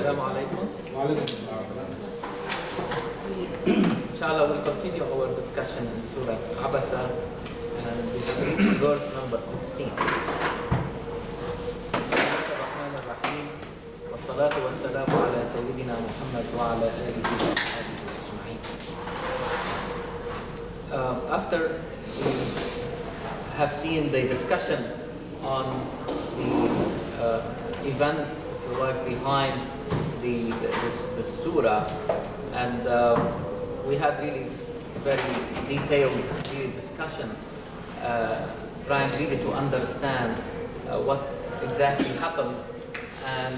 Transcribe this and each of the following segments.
Assalamu alaikum. Inshallah, we'll continue our discussion in Surah Abasa and we reach verse number 16. Bismillahirrahmanirrahim. Wassalatu wassalamu ala Sayyidina Muhammad wa ala alihi wa ashabihi ajma'in. After we have seen the discussion on the event, if you like, behind the surah, and we had really very detailed discussion, trying really to understand what exactly happened and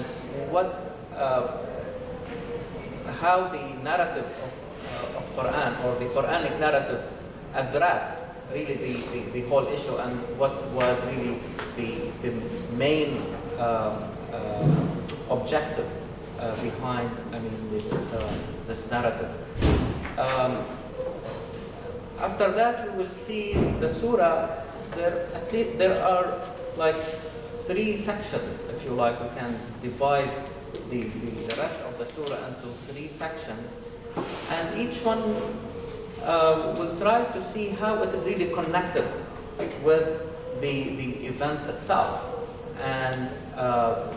how the narrative of Quran, or the Quranic narrative, addressed really the whole issue, and what was really the main objective behind, this narrative. After that, we will see the surah. There are like 3 sections, if you like. We can divide the rest of the surah into 3 sections, and each one will try to see how it is really connected with the event itself and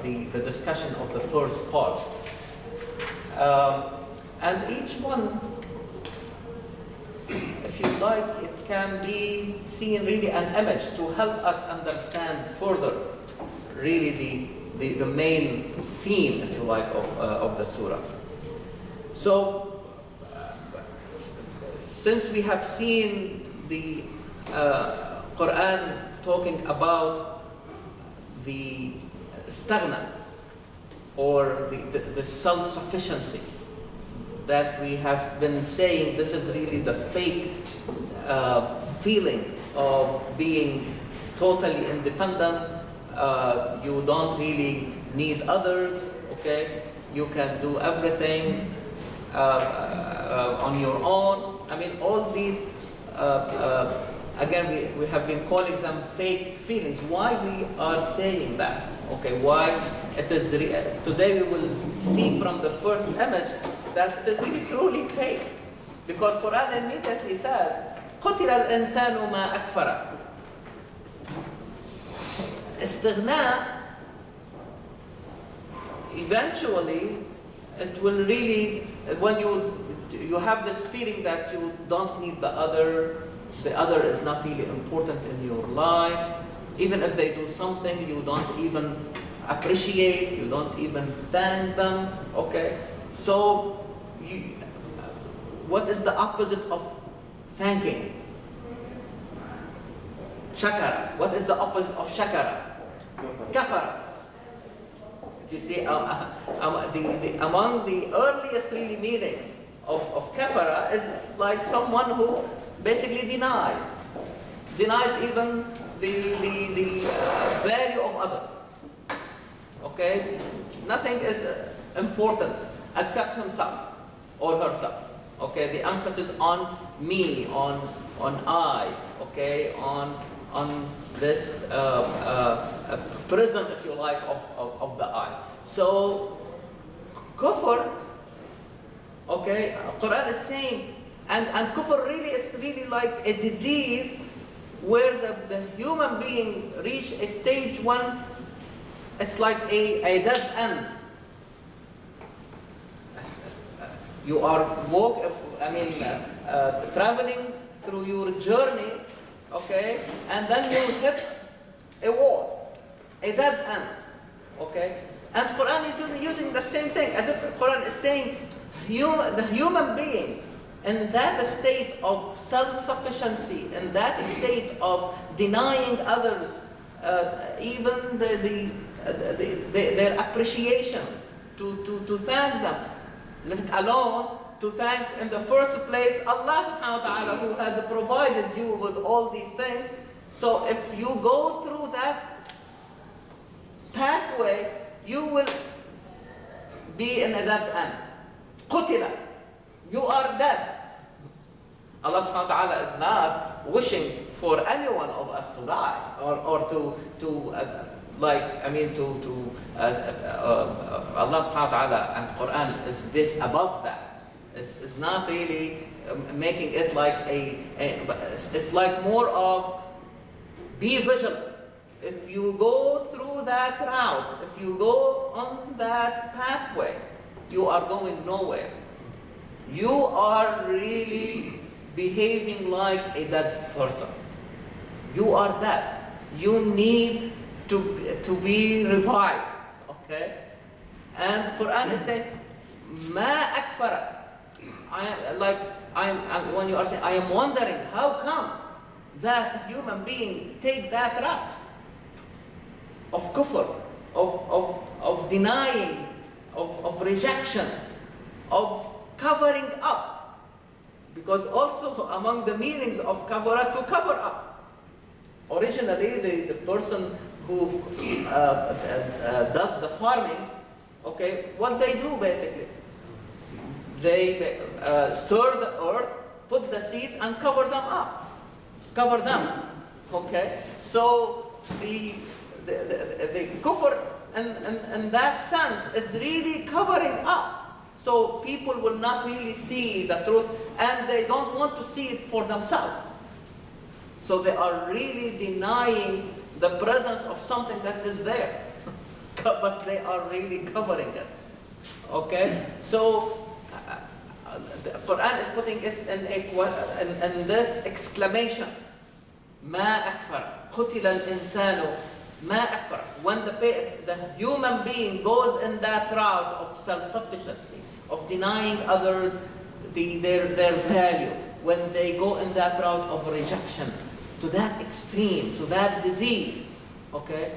the discussion of the first part. And each one, if you like, it can be seen really an image to help us understand further really the main theme, if you like, of the surah. So, since we have seen the Quran talking about the staghna, or the self-sufficiency, that we have been saying this is really the fake feeling of being totally independent. You don't really need others, okay? You can do everything on your own. All these, again, we have been calling them fake feelings. Why we are saying that? Okay, why it is today we will see from the first image that it is really truly fake, because Quran immediately says, قُتِلَ الْإِنسَانُ مَا أَكْفَرَ. Istighna, eventually, it will really, when you have this feeling that you don't need the other is not really important in your life. Even if they do something, you don't even appreciate, you don't even thank them, okay? So, what is the opposite of thanking? Shakara. What is the opposite of shakara? Kafara. You see, among the earliest really meanings of kafara is like someone who basically denies even the value of others. Okay, nothing is important except himself or herself. Okay, the emphasis on me, on I. Okay, on this prison, if you like, of the I. So, kufr. Okay, Quran is saying, and kufr really is really like a disease where the human being reach a stage when it's like a dead end. You are traveling through your journey, okay, and then you hit a wall, a dead end, okay. And Quran is using the same thing, as if Quran is saying, the human being in that state of self-sufficiency, in that state of denying others, even their appreciation, to thank them, let alone to thank in the first place Allah subhanahu wa ta'ala, who has provided you with all these things. So if you go through that pathway, you will be in a dead end. Qutila. You are dead. Allah subhanahu wa ta'ala is not wishing for any one of us to die or to like, I mean, Allah subhanahu wa ta'ala and Quran is this above that. It's not really making it like it's like more of be vigilant. If you go through that route, if you go on that pathway, you are going nowhere. You are really behaving like a dead person. You are dead. You need to be revived. Okay? And Quran is saying, Ma akfara. When you are saying, I am wondering, how come that human being take that route of kufr, of denying, of rejection, of covering up? Because also among the meanings of kavara, to cover up. Originally, the person who does the farming, okay, what they do basically, they stir the earth, put the seeds, and cover them up. Cover them, okay? So the kufr in that sense is really covering up. So people will not really see the truth, and they don't want to see it for themselves. So they are really denying the presence of something that is there, but they are really covering it. Okay? So the Quran is putting it in this exclamation, Ma akfar, قتل الإنسان ما أكفر. When the human being goes in that route of self-sufficiency, of denying others their value, when they go in that route of rejection, to that extreme, to that disease, okay?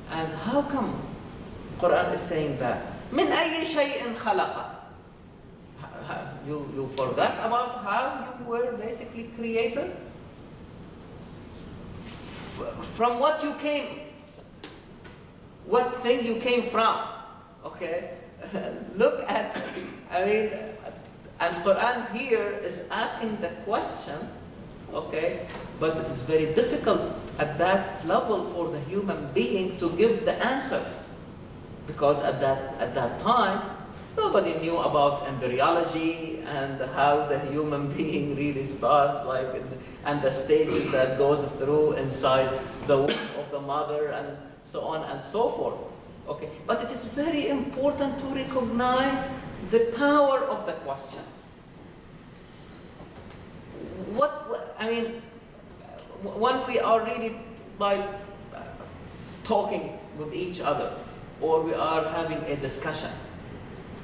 And how come Quran is saying that? من أي شيء خلق. You forgot about how you were basically created? From what you came. What thing you came from, okay? Look at, and Quran here is asking the question, okay? But it is very difficult at that level for the human being to give the answer. Because at that time, nobody knew about embryology and how the human being really starts, and the stages that goes through inside the womb of the mother, and so on and so forth. Okay, but it is very important to recognize the power of the question. When we are really talking with each other, or we are having a discussion,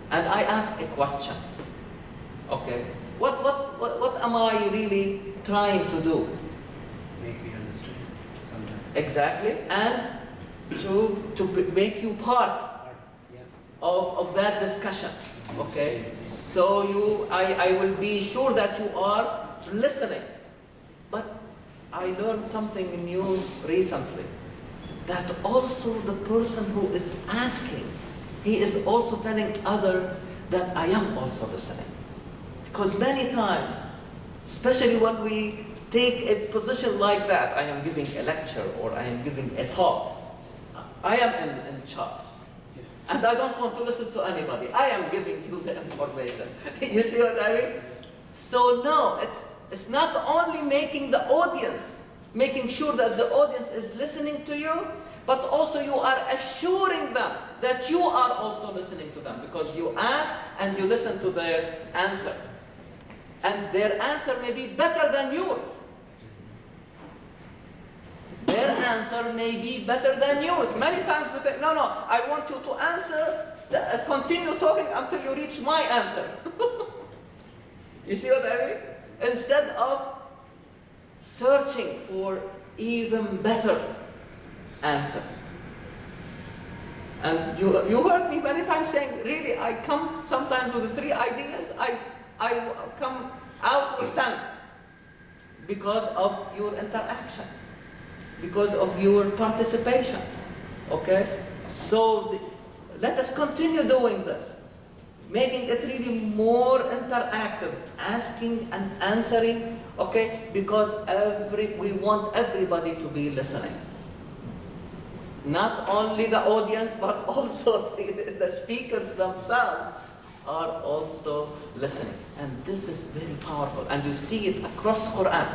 and I ask a question, okay, what am I really trying to do? Make you understand sometimes. Exactly, and to make you part of that discussion, okay? So I will be sure that you are listening. But I learned something new recently, that also the person who is asking, he is also telling others that I am also listening. Because many times, especially when we take a position like that, I am giving a lecture or I am giving a talk, I am in charge. And I don't want to listen to anybody. I am giving you the information. You see what I mean? So no, it's not only making sure that the audience is listening to you, but also you are assuring them that you are also listening to them, because you ask and you listen to their answer. And their answer may be better than yours. Their answer may be better than yours. Many times we say, no, I want you to answer, continue talking until you reach my answer. You see what I mean? Instead of searching for even better answer. And you heard me many times saying, really, I come sometimes with 3 ideas, I come out with 10 because of your interaction, because of your participation, okay? So let us continue doing this, making it really more interactive, asking and answering, okay? Because we want everybody to be listening. not only the audience, but also the speakers themselves are also listening. And this is very powerful. And you see it across Quran.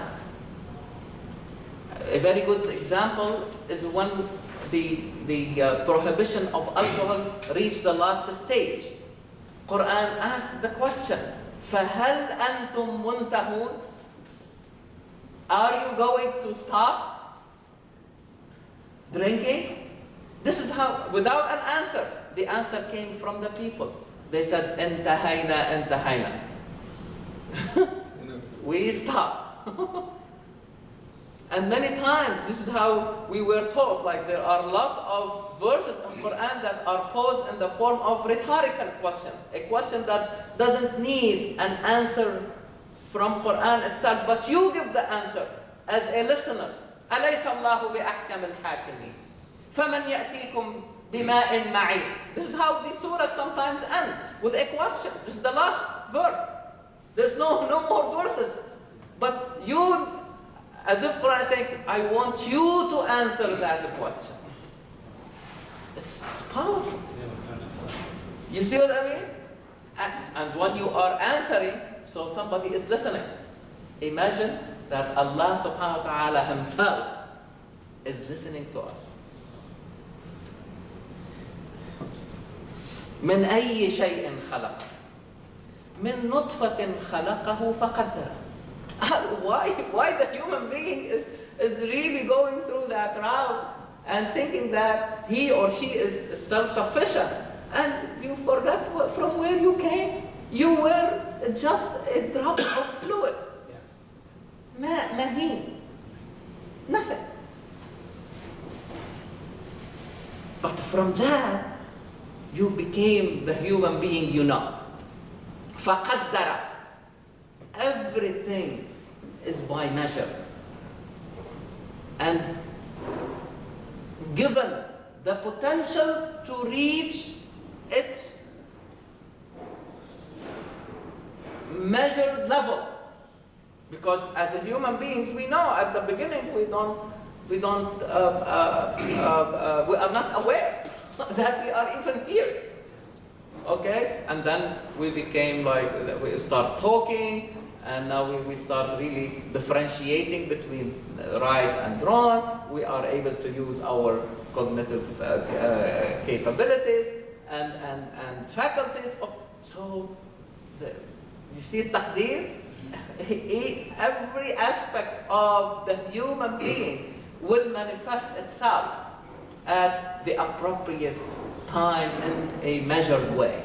A very good example is when the prohibition of alcohol reached the last stage. Quran asked the question, فَهَلْ أَنْتُمْ مُنْتَهُونَ? Are you going to stop drinking? This is how, without an answer, the answer came from the people. They said, انتهينا انتهينا. We stop. And many times, this is how we were taught, like there are a lot of verses in Quran that are posed in the form of rhetorical question. A question that doesn't need an answer from Quran itself, but you give the answer as a listener. أَلَيْسَ اللَّهُ بِأَحْكَمِ الْحَاكِمِينَ فَمَنْ يَأْتِيكُمْ بِمَاءٍ مَعِينٍ. This is how the surah sometimes end, with a question. This is the last verse. There's no more verses. But you, as if Quran is saying, I want you to answer that question. It's powerful. You see what I mean? And when you are answering, so somebody is listening. Imagine that Allah subhanahu wa ta'ala himself is listening to us. من أي شيء خلق من نطفة خلقه فقدره. Why the human being is really going through that route and thinking that he or she is self-sufficient, and you forgot from where you came. You were just a drop of fluid. ماء مهين. Nothing. But from that, you became the human being you know. فَقَدَّرَ. Everything is by measure. And given the potential to reach its measured level. Because as a human beings, we know at the beginning we are not aware that we are even here. Okay? And then we became like, we start talking, and now we start really differentiating between right and wrong. We are able to use our cognitive capabilities and faculties. So, you see taqdeer? Every aspect of the human being will manifest itself at the appropriate time in a measured way.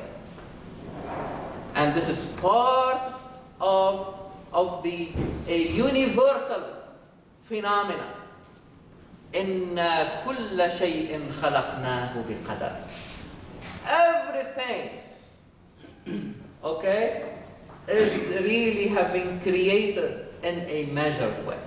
And this is part of a universal phenomena. إِنَّا كُلَّ شَيْءٍ خَلَقْنَاهُ بِقَدَرٍ. Everything, okay, is really have been created in a measured way.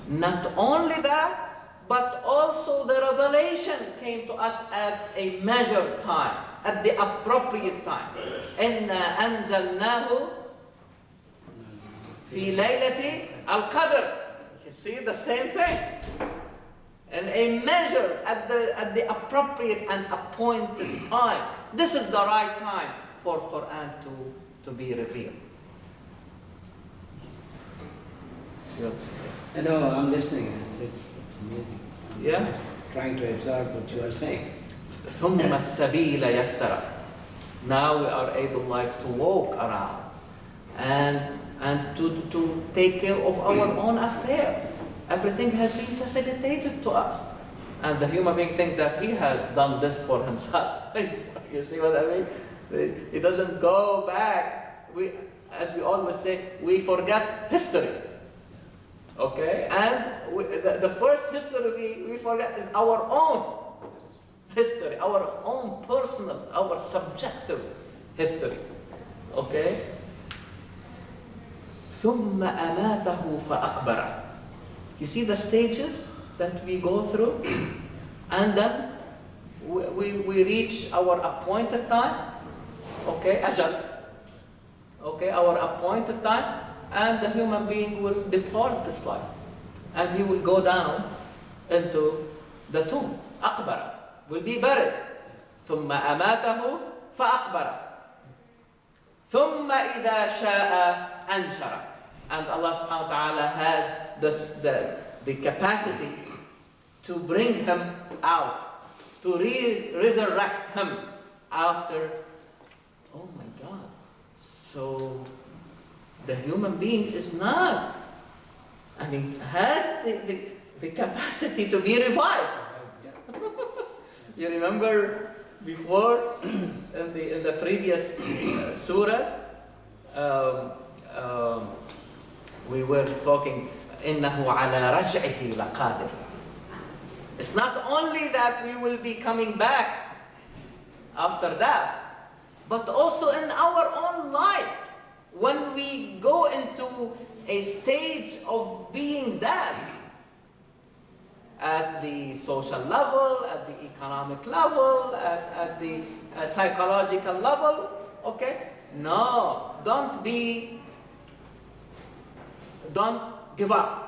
Not only that, but also the revelation came to us at a measured time, at the appropriate time. إِنَّا أَنزَلْنَاهُ فِي لَيْلَةِ الْقَدْرِ. You see the same thing. And a measure at the appropriate and appointed time. This is the right time for Quran to be revealed. No, I'm listening. It's amazing. Yeah? I'm just trying to absorb what you are saying. ثُمَّ السَّبِيلَ يَسَّرَ. Now we are able like to walk around and to take care of our own affairs. Everything has been facilitated to us. And the human being thinks that he has done this for himself. You see what I mean? He doesn't go back. As we always say, we forget history. Okay? And the first history we forget is our own history, our own personal, our subjective history. Okay? ثُمَّ أَمَاتَهُ فَأَقْبَرَهُ. You see the stages that we go through? And then we reach our appointed time. Okay, ajal. Okay, our appointed time. And the human being will depart this life. And he will go down into the tomb. أقبر will be buried. ثم أماته فأقبر. ثم إذا شاء أنشر. And Allah subhanahu wa ta'ala has the capacity to bring him out, to resurrect him after. Oh my God. So the human being is not, has the capacity to be revived. You remember before in the previous surahs, we were talking إنه على رجعه لقادر. It's not only that we will be coming back after death, but also in our own life, when we go into a stage of being dead, at the social level, at the economic level, at the psychological level, okay? No, don't give up.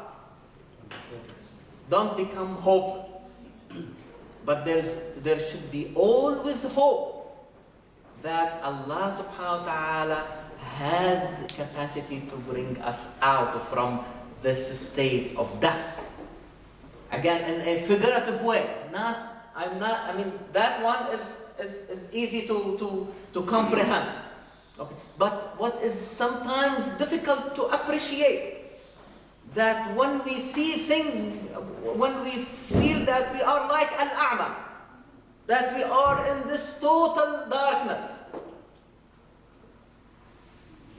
Don't become hopeless. But there should be always hope that Allah subhanahu wa ta'ala has the capacity to bring us out from this state of death. Again, in a figurative way. That one is easy to comprehend. Okay. But what is sometimes difficult to appreciate, that when we see things, when we feel that we are like al-a'ma, that we are in this total darkness,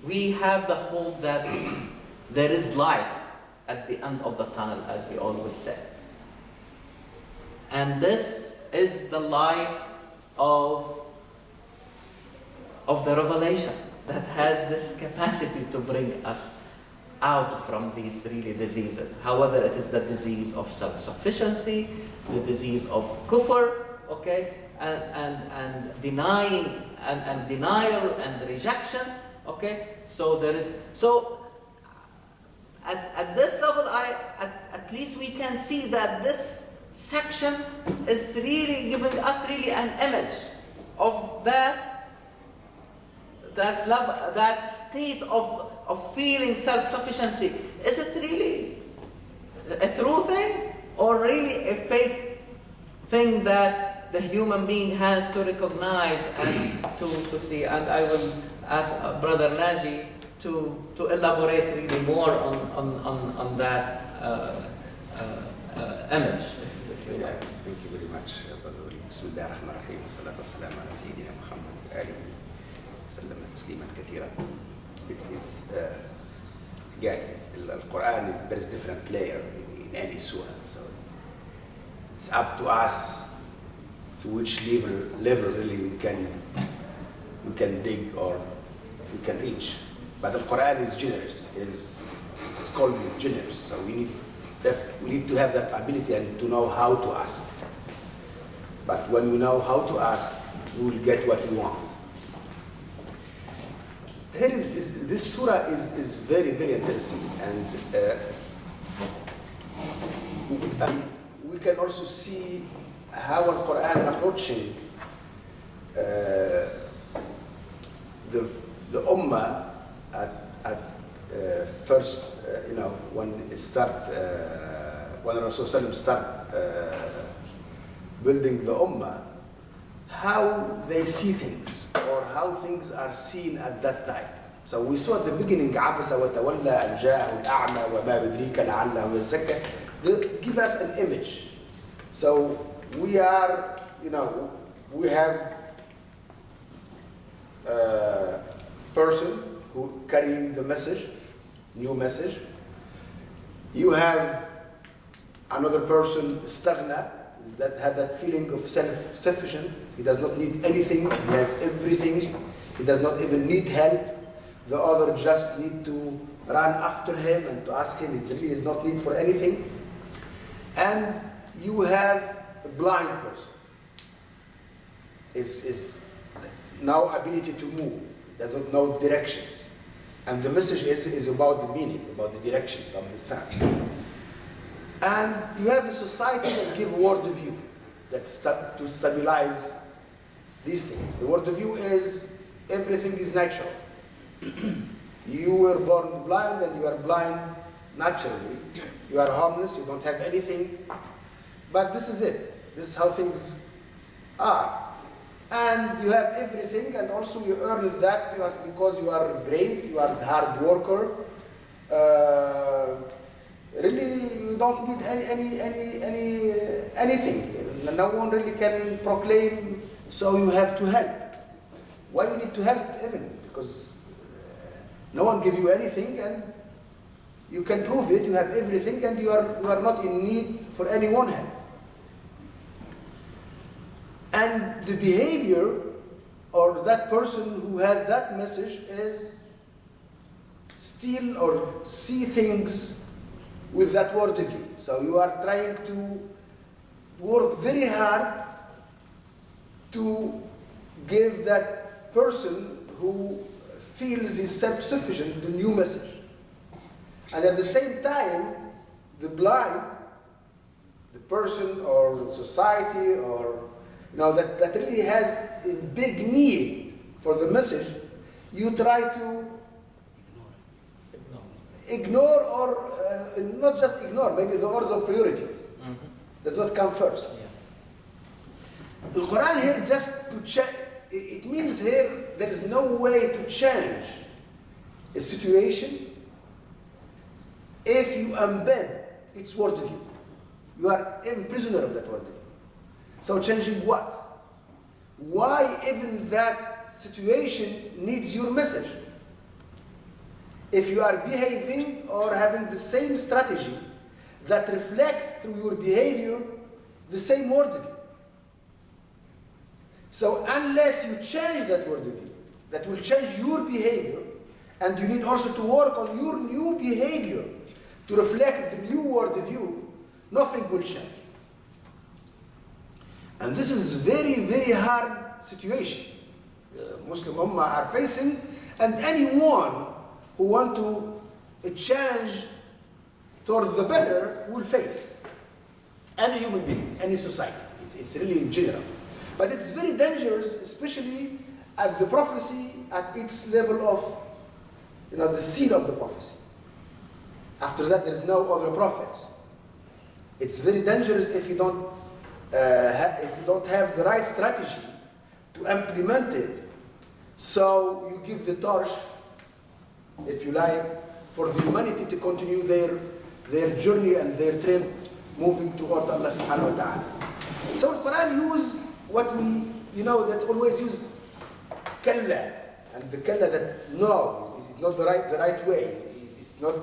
we have the hope that there is light at the end of the tunnel, as we always say. And this is the light of the revelation that has this capacity to bring us out from these really diseases. However, it is the disease of self-sufficiency, the disease of kufr, okay, and denying and denial and rejection, okay. So at this level, at least we can see that this section is really giving us really an image of that love, that state of feeling self-sufficiency. Is it really a true thing, or really a fake thing that the human being has to recognize and to see? And I will ask Brother Naji to elaborate really more on that image. Yeah, thank you very much, Brother Walid. Bismillah ar-Rahman ar-Rahim. Wassalatu wassalamu ala Sayyidina Muhammad wa alihi wa sallam tasliman kathira. The Quran there is different layer in any surah, so it's up to us to which level really we can dig or we can reach. But the Quran is generous, it's called generous, so we need to have that ability and to know how to ask. But when we know how to ask, we will get what we want. Here is this surah is very, very interesting, and we can also see how the Quran approaching the ummah at first, when Rasul start building the ummah, how they see things or how things are seen at that time. So we saw at the beginning, عبس وتولى أن جاءه الأعمى وما يدريك لعله يزكى. They give us an image. So we are, we have a person who carrying the message, new message. You have another person, staghna, that have that feeling of self-sufficient. He does not need anything. He has everything. He does not even need help. The other just need to run after him and to ask him. He really is not need for anything. And you have a blind person. Is now ability to move. Doesn't know directions. And the message is about the meaning, about the direction, about the sense. And you have a society that give worldview to stabilize these things. The worldview is everything is natural. You were born blind and you are blind naturally. You are homeless, you don't have anything. But this is it. This is how things are. And you have everything, and also you earn that because you are great, you are a hard worker. Really, you don't need anything. No one really can proclaim, so you have to help. Why you need to help even? Because no one give you anything, and you can prove it. You have everything, and you are not in need for anyone help. And the behavior or that person who has that message is still or see things with that worldview. So you are trying to work very hard to give that person who feels he's self-sufficient the new message. And at the same time, the blind, the person or the society or that really has a big need for the message, you try to ignore or not just ignore, maybe the order of priorities does not come first. Yeah. The Quran here just to check, it means here there is no way to change a situation if you embed its worldview. You are a prisoner of that worldview. So changing what? Why even that situation needs your message? If you are behaving or having the same strategy that reflect through your behavior the same worldview. So unless you change that worldview, that will change your behavior, and you need also to work on your new behavior to reflect the new worldview, nothing will change. And this is very, very hard situation the Muslim Ummah are facing, and anyone who want to change toward the better will face. Any human being, any society. It's really in general. But it's very dangerous, especially at the prophecy, at its level of, the seed of the prophecy. After that, there's no other prophets. It's very dangerous if you don't have the right strategy to implement it. So you give the torch, if you like, for the humanity to continue their journey and their trip moving toward Allah subhanahu wa ta'ala. So the Quran use what we, that always use kalla, and the kalla that no, is not the right way. It's not.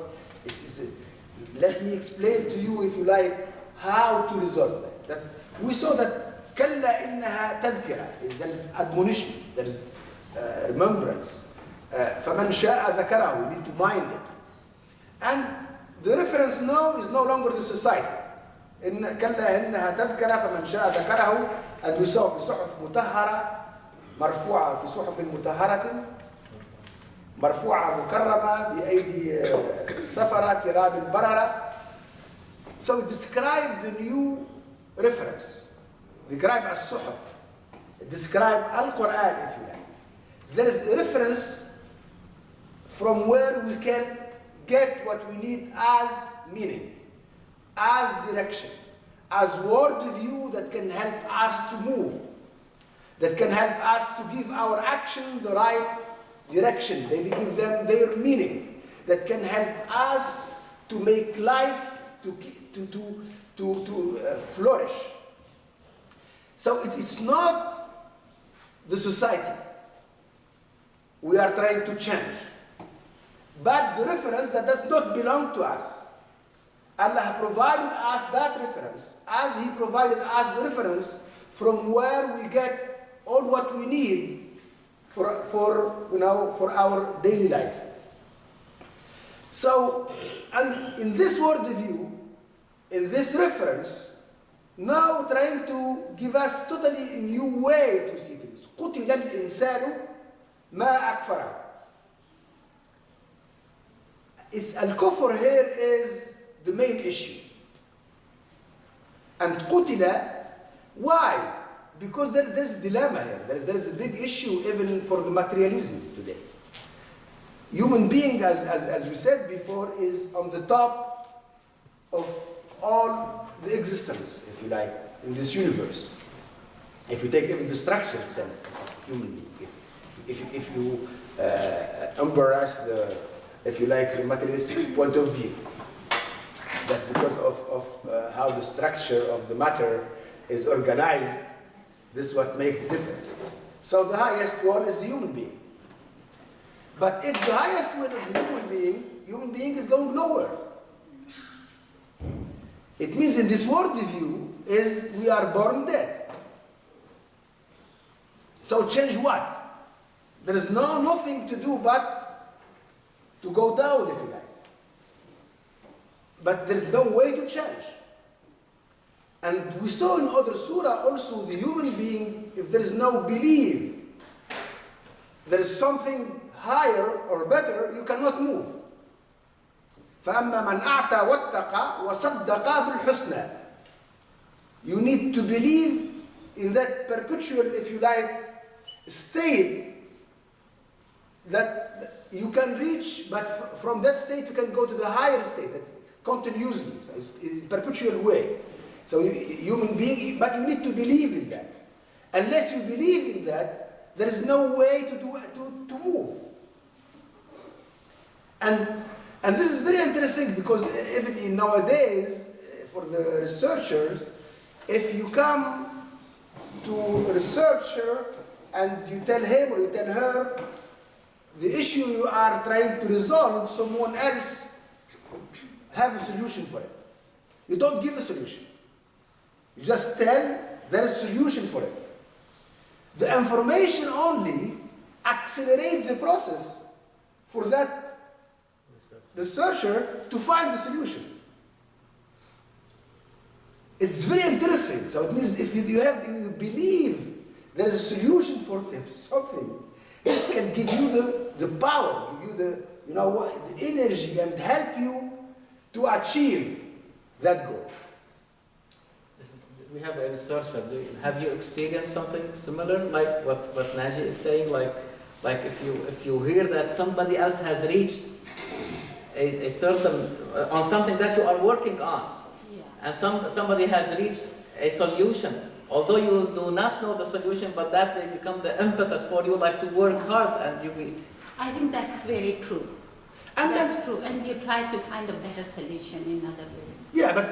Let me explain to you, if you like, how to resolve that. We saw that kalla innaha tadhkira. There is admonition. There is remembrance. فَمَنْ شَاءَ ذَكَرَهُ. We need to mind it. And the reference now is no longer the society. إن كلا إنها تذكرة فمن شاء ذكره. And we saw في صحف مطهرة مرفوعة في صحف مطهرة مرفوعة مكرمة بأيدي سفرة كرام بررة. So describe the new reference. Describe as-suhuf. Describe Al-Quran, if you like. There is a reference from where we can get what we need as meaning, as direction, as worldview that can help us to move, that can help us to give our action the right direction. They give them their meaning, that can help us to make life to flourish. So it's not the society we are trying to change, but the reference that does not belong to us. Allah provided us that reference, as He provided us the reference from where we get all what we need for our daily life. So, and in this worldview, in this reference, now trying to give us totally a new way to see things. قُتِلَ الْإِنسَانُ مَا أَكْفَرَهُ. It's al-kufr here is the main issue. And qutila, why? Because there's a dilemma here. There's a big issue even for the materialism today. Human being, as we said before, is on the top of all the existence, if you like, in this universe. If you take even the structure itself of human being, if you embrace the, if you like, the materialistic point of view, that because of how the structure of the matter is organized, this is what makes the difference. So the highest one is the human being. But if the highest one is the human being is going nowhere. It means in this world view is we are born dead. So change what? There is nothing to do but to go down, if you like. But there's no way to change. And we saw in other surah also the human being, if there is no belief, there is something higher or better, you cannot move. فَأَمَّا مَنْ أَعْتَى وَاتَّقَى وَصَدَّقَ بِالْحُسْنَى. You need to believe in that perpetual, if you like, state that you can reach, but from that state you can go to the higher state. That's continuously, so it's in perpetual way. So human being, but you need to believe in that. Unless you believe in that, there is no way to move. And this is very interesting because even in nowadays, for the researchers, if you come to a researcher and you tell him or you tell her the issue you are trying to resolve, someone else have a solution for it. You don't give a solution. You just tell there is a solution for it. The information only accelerates the process for that researcher to find the solution. It's very interesting. So it means if you believe there is a solution for something, this can give you the power, give you the energy and help you to achieve that goal. We have a researcher. Have you experienced something similar, like what Naji is saying? Like if you hear that somebody else has reached a certain on something that you are working on, and somebody has reached a solution, although you do not know the solution, but that may become the impetus for you, like to work hard, and you be. I think that's very true. And that's true, and you try to find a better solution in other ways. Yeah, but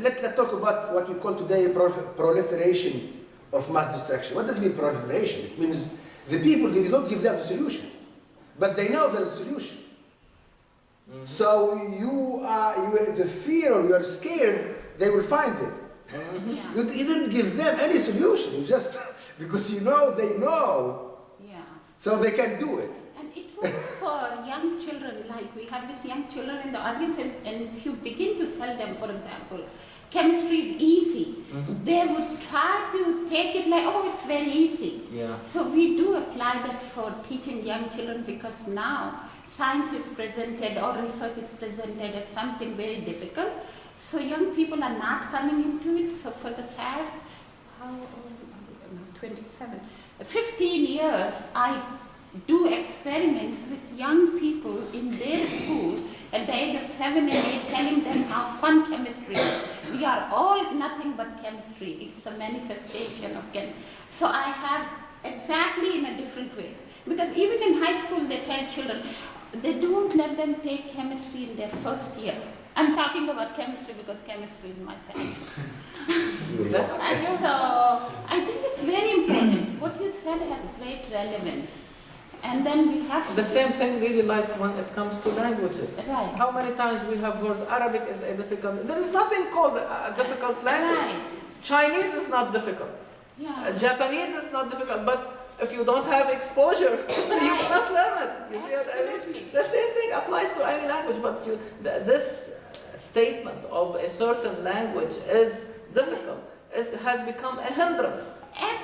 let's talk about what we call today proliferation of mass destruction. What does it mean, proliferation? It means the people, you don't give them a solution, but they know there's a solution. Mm-hmm. So the fear or you are scared, they will find it. Mm-hmm. You didn't give them any solution, you just, because they know, so they can do it. And it was for young children, like we have these young children in the audience, and if you begin to tell them, for example, chemistry is easy, they would try to take it like, oh, it's very easy. Yeah. So we do apply that for teaching young children, because now science is presented or research is presented as something very difficult. So young people are not coming into it. So for the past, 15 years, I do experiments with young people in their schools at the age of 7 and 8, telling them how fun chemistry is. We are all nothing but chemistry. It's a manifestation of chemistry. So I have exactly in a different way. Because even in high school, they tell children, they don't let them take chemistry in their first year. I'm talking about chemistry because chemistry is my passion. So I think it's very important. What you said has great relevance. And then we have to... The same thing really like when it comes to languages. Right. How many times we have heard Arabic is a difficult... There is nothing called a difficult language. Right. Chinese is not difficult. Yeah. Japanese is not difficult. But if you don't have exposure, you cannot learn it. You see what I mean? The same thing applies to any language. But this statement of a certain language is difficult. Has become a hindrance.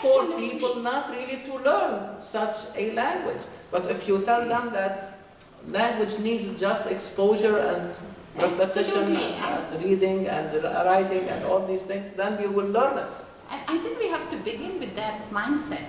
For people not really to learn such a language. But if you tell them that language needs just exposure and repetition, Absolutely. and reading and writing and all these things, then you will learn it. I think we have to begin with that mindset.